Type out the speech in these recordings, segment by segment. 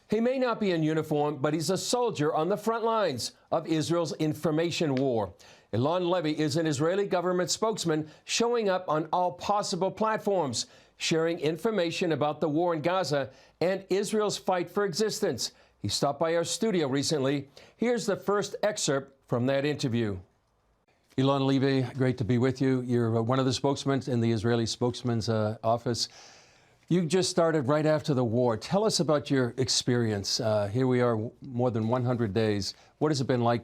He may not be in uniform, but he's a soldier on the front lines of Israel's information war. Eylon Levy is an Israeli government spokesman showing up on all possible platforms, sharing information about the war in Gaza and Israel's fight for existence. He stopped by our studio recently. Here's the first excerpt from that interview. Eylon Levy, great to be with you. You're one of the spokesmen in the Israeli spokesman's office. You just started right after the war. Tell us about your experience. Here we are, more than 100 days. What has it been like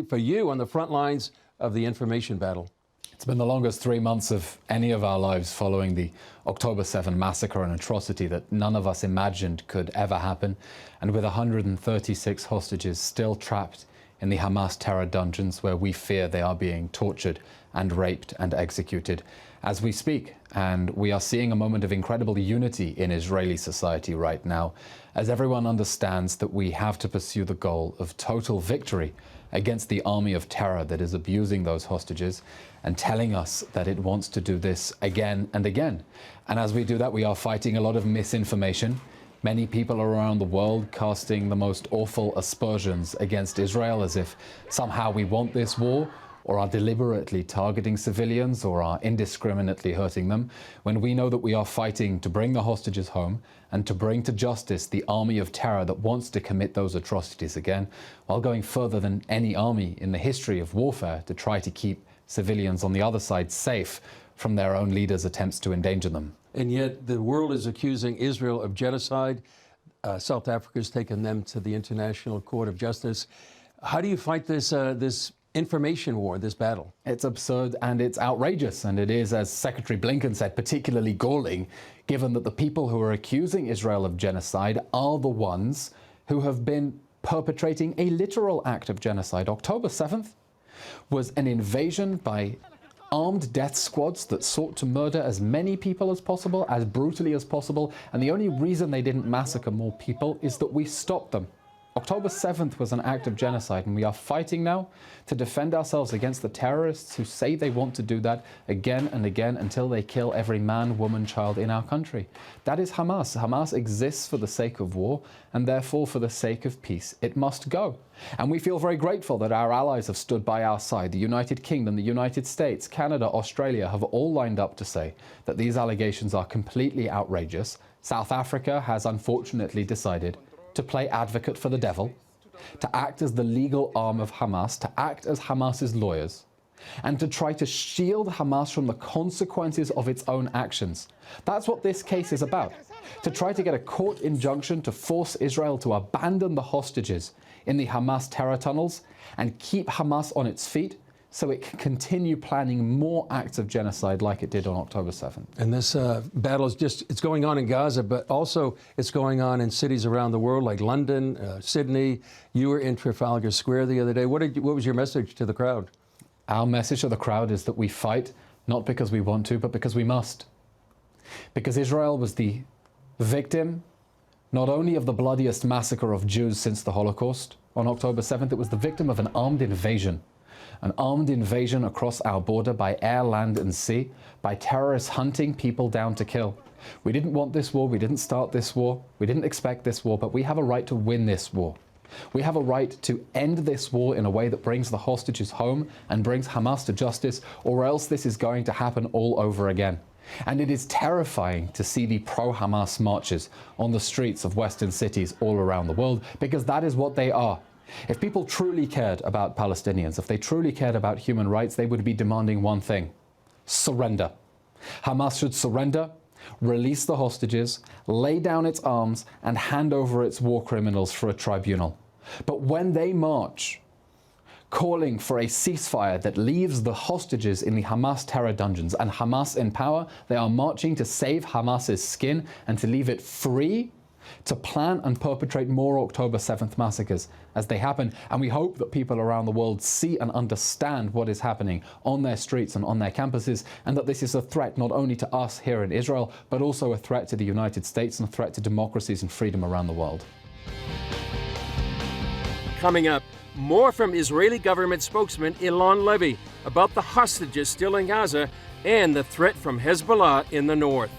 for you on the front lines of the information battle? It's been the longest 3 months of any of our lives following the October 7 massacre and atrocity that none of us imagined could ever happen, and with 136 hostages still trapped in the Hamas terror dungeons where we fear they are being tortured and raped and executed as we speak. And we are seeing a moment of incredible unity in Israeli society right now, as everyone understands that we have to pursue the goal of total victory against the army of terror that is abusing those hostages and telling us that it wants to do this again and again. And as we do that, we are fighting a lot of misinformation. Many people around the world casting the most awful aspersions against Israel as if somehow we want this war, or are deliberately targeting civilians, or are indiscriminately hurting them, when we know that we are fighting to bring the hostages home and to bring to justice the army of terror that wants to commit those atrocities again, while going further than any army in the history of warfare to try to keep civilians on the other side safe from their own leaders' attempts to endanger them. And yet the world is accusing Israel of genocide. South Africa's taken them to the International Court of Justice. How do you fight this information war, this battle? It's absurd and it's outrageous, and it is, as Secretary Blinken said, particularly galling, given that the people who are accusing Israel of genocide are the ones who have been perpetrating a literal act of genocide. October 7th was an invasion by armed death squads that sought to murder as many people as possible, as brutally as possible, and the only reason they didn't massacre more people is that we stopped them. October 7th was an act of genocide, and we are fighting now to defend ourselves against the terrorists who say they want to do that again and again until they kill every man, woman, child in our country. That is Hamas. Hamas exists for the sake of war, and therefore for the sake of peace. It must go. And we feel very grateful that our allies have stood by our side. The United Kingdom, the United States, Canada, Australia have all lined up to say that these allegations are completely outrageous. South Africa has unfortunately decided to play advocate for the devil, to act as the legal arm of Hamas, to act as Hamas's lawyers, and to try to shield Hamas from the consequences of its own actions. That's what this case is about. To try to get a court injunction to force Israel to abandon the hostages in the Hamas terror tunnels and keep Hamas on its feet so it can continue planning more acts of genocide like it did on October 7th. And this battle is it's going on in Gaza, but also it's going on in cities around the world like London, Sydney. You were in Trafalgar Square the other day. What was your message to the crowd? Our message to the crowd is that we fight not because we want to, but because we must. Because Israel was the victim not only of the bloodiest massacre of Jews since the Holocaust on October 7th, it was the victim of an armed invasion. An armed invasion across our border by air, land and sea, by terrorists hunting people down to kill. We didn't want this war, we didn't start this war, we didn't expect this war, but we have a right to win this war. We have a right to end this war in a way that brings the hostages home and brings Hamas to justice, or else this is going to happen all over again. And it is terrifying to see the pro-Hamas marches on the streets of Western cities all around the world, because that is what they are. If people truly cared about Palestinians, if they truly cared about human rights, they would be demanding one thing: surrender. Hamas should surrender, release the hostages, lay down its arms, and hand over its war criminals for a tribunal. But when they march, calling for a ceasefire that leaves the hostages in the Hamas terror dungeons and Hamas in power, they are marching to save Hamas's skin and to leave it free to plan and perpetrate more October 7th massacres as they happen. And we hope that people around the world see and understand what is happening on their streets and on their campuses, and that this is a threat not only to us here in Israel, but also a threat to the United States and a threat to democracies and freedom around the world. Coming up, more from Israeli government spokesman Eylon Levy about the hostages still in Gaza and the threat from Hezbollah in the north.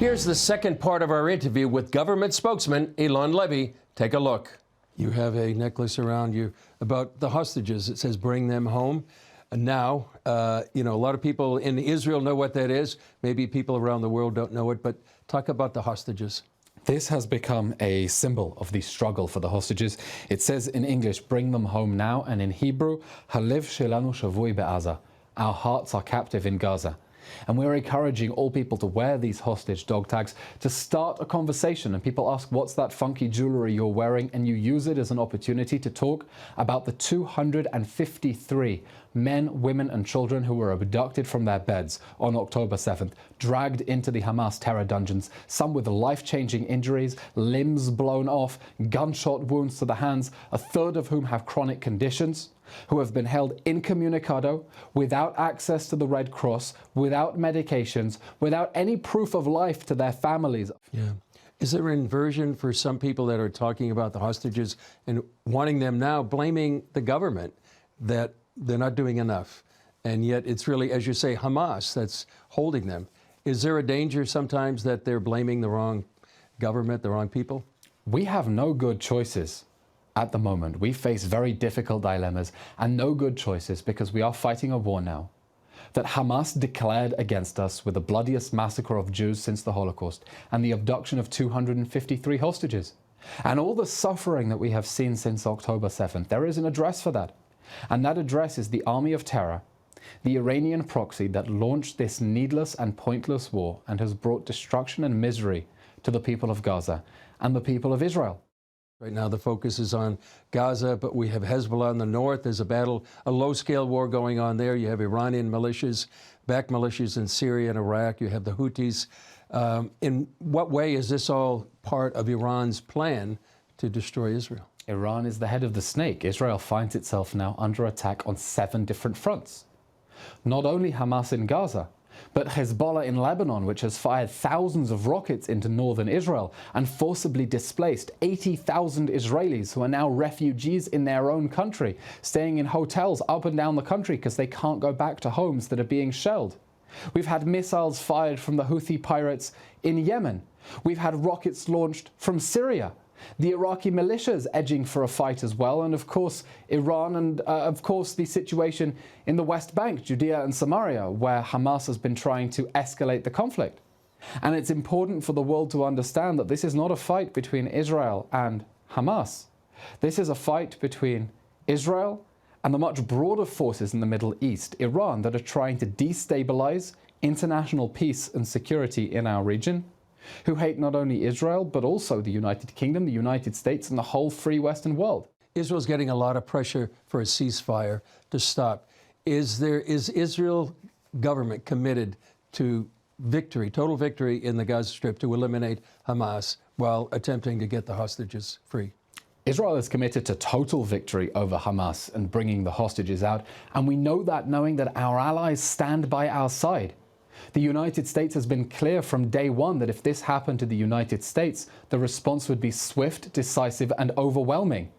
Here's the second part of our interview with government spokesman Eylon Levy. Take a look. You have a necklace around you about the hostages. It says bring them home. And now, a lot of people in Israel know what that is. Maybe people around the world don't know it, but talk about the hostages. This has become a symbol of the struggle for the hostages. It says in English, bring them home now, and in Hebrew, Halev shelanu shavui be'aza. Our hearts are captive in Gaza. And we're encouraging all people to wear these hostage dog tags to start a conversation. And people ask, what's that funky jewelry you're wearing? And you use it as an opportunity to talk about the 253 men, women and children who were abducted from their beds on October 7th, dragged into the Hamas terror dungeons, some with life-changing injuries, limbs blown off, gunshot wounds to the hands, a third of whom have chronic conditions, who have been held incommunicado, without access to the Red Cross, without medications, without any proof of life to their families. Yeah. Is there inversion for some people that are talking about the hostages and wanting them now, blaming the government that they're not doing enough? And yet it's really, as you say, Hamas that's holding them. Is there a danger sometimes that they're blaming the wrong government, the wrong people? We have no good choices. At the moment, we face very difficult dilemmas and no good choices because we are fighting a war now that Hamas declared against us with the bloodiest massacre of Jews since the Holocaust and the abduction of 253 hostages. And all the suffering that we have seen since October 7th, there is an address for that. And that address is the army of terror, the Iranian proxy that launched this needless and pointless war and has brought destruction and misery to the people of Gaza and the people of Israel. Right now the focus is on Gaza, but we have Hezbollah in the north. There's a low-scale war going on there. You have Iranian militias, backed militias in Syria and Iraq. You have the Houthis. In what way is this all part of Iran's plan to destroy Israel? Iran is the head of the snake. Israel finds itself now under attack on 7 different fronts. Not only Hamas in Gaza, but Hezbollah in Lebanon, which has fired thousands of rockets into northern Israel and forcibly displaced 80,000 Israelis who are now refugees in their own country, staying in hotels up and down the country because they can't go back to homes that are being shelled. We've had missiles fired from the Houthi pirates in Yemen. We've had rockets launched from Syria. The Iraqi militias edging for a fight as well, and of course Iran and of course the situation in the West Bank, Judea and Samaria, where Hamas has been trying to escalate the conflict. And it's important for the world to understand that this is not a fight between Israel and Hamas. This is a fight between Israel and the much broader forces in the Middle East, Iran, that are trying to destabilize international peace and security in our region, who hate not only Israel, but also the United Kingdom, the United States, and the whole free Western world. Israel's getting a lot of pressure for a ceasefire to stop. Is Israel government committed to victory, total victory in the Gaza Strip to eliminate Hamas while attempting to get the hostages free? Israel is committed to total victory over Hamas and bringing the hostages out, and we know that knowing that our allies stand by our side. The United States has been clear from day one that if this happened to the United States, the response would be swift, decisive, and overwhelming.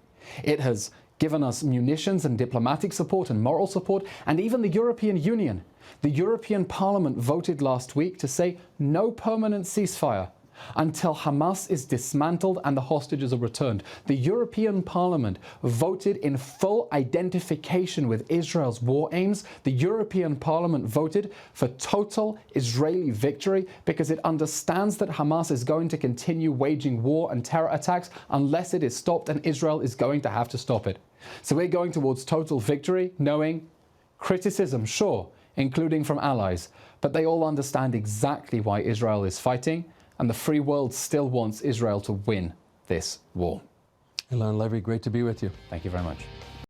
It has given us munitions and diplomatic support and moral support, and even the European Union. The European Parliament voted last week to say no permanent ceasefire until Hamas is dismantled and the hostages are returned. The European Parliament voted in full identification with Israel's war aims. The European Parliament voted for total Israeli victory because it understands that Hamas is going to continue waging war and terror attacks unless it is stopped, and Israel is going to have to stop it. So we're going towards total victory, knowing criticism, sure, including from allies, but they all understand exactly why Israel is fighting, and the free world still wants Israel to win this war. Eylon Levy, great to be with you. Thank you very much.